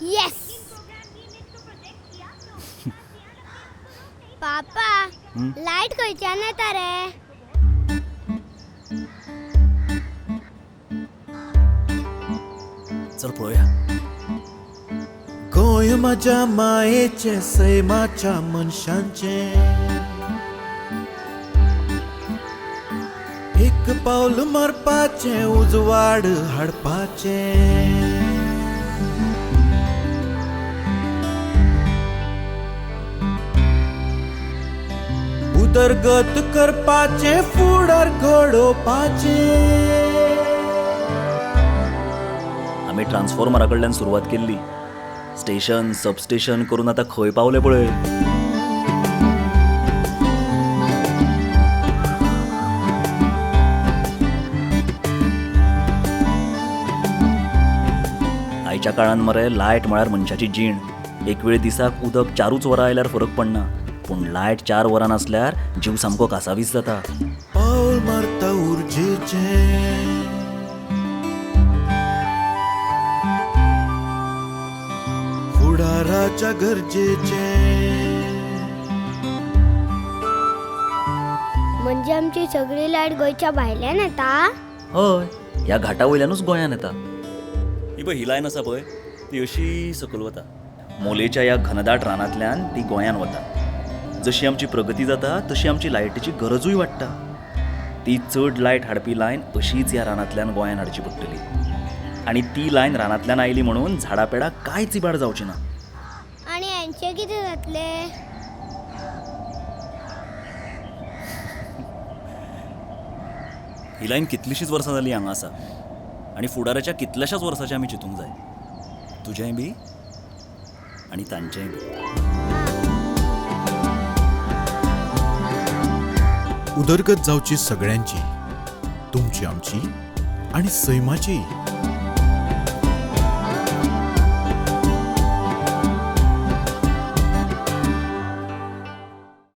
Yes पापा light खंयच्यान येता रे? चल पळोवया. गोंय माझ्या मायेचे सैमाच्या मनशांचे एक पाऊल मारपाचे उजवाड हाडपाचे उदरगत करपाचे फुडार घडोवपाचे. आम्ही ट्रान्सफॉर्मरा कडल्यान सुरवात केल्ली. स्टेशन सबस्टेशन करून आतां खंय पावले पळय. आयच्या काळान मरे लायट म्हळ्यार मनशाची जीण. एक वेळ दिसाक उदक 4 वरां आयल्यार फरक पडना, पूण लायट 4 वरां नासल्यार जीव सामको कासावीस जाता. पाऊल मारता उर्जेचे फुडाराच्या गरजेचे. म्हणजे आमची सगळी लाईट गोंयच्या भायल्यान येता? हय, ह्या घाटा वयल्यानूच गोंयान येता. ही पळय ही लायन आसा पळय, ती अशी सकयल वता. मोलेच्या ह्या घनदाट रानांतल्यान ती गोंयान वता. जशी आमची प्रगती जाता तशी आमची लायटीची गरजूय वाडटा. ती चड लायट हाडपी लायन अशीच ह्या रानांतल्यान गोंयान हाडची पडटली. आनी ती लायन रानांतल्यान आयली म्हणून झाडां पेडां कांयच इबाड जावची ना. आणि यांचे कितें जातले? ही लायन कितलीशींच वर्सां जालीं हांगा आसा आनी फुडाराच्या कितल्याशाच वर्सांचें आमी चिंतूंक जाय. तुजेंय बी आनी तांचेंय बी. उदरगत जावची सगळ्यांची, तुमची आमची आणि सैमाची.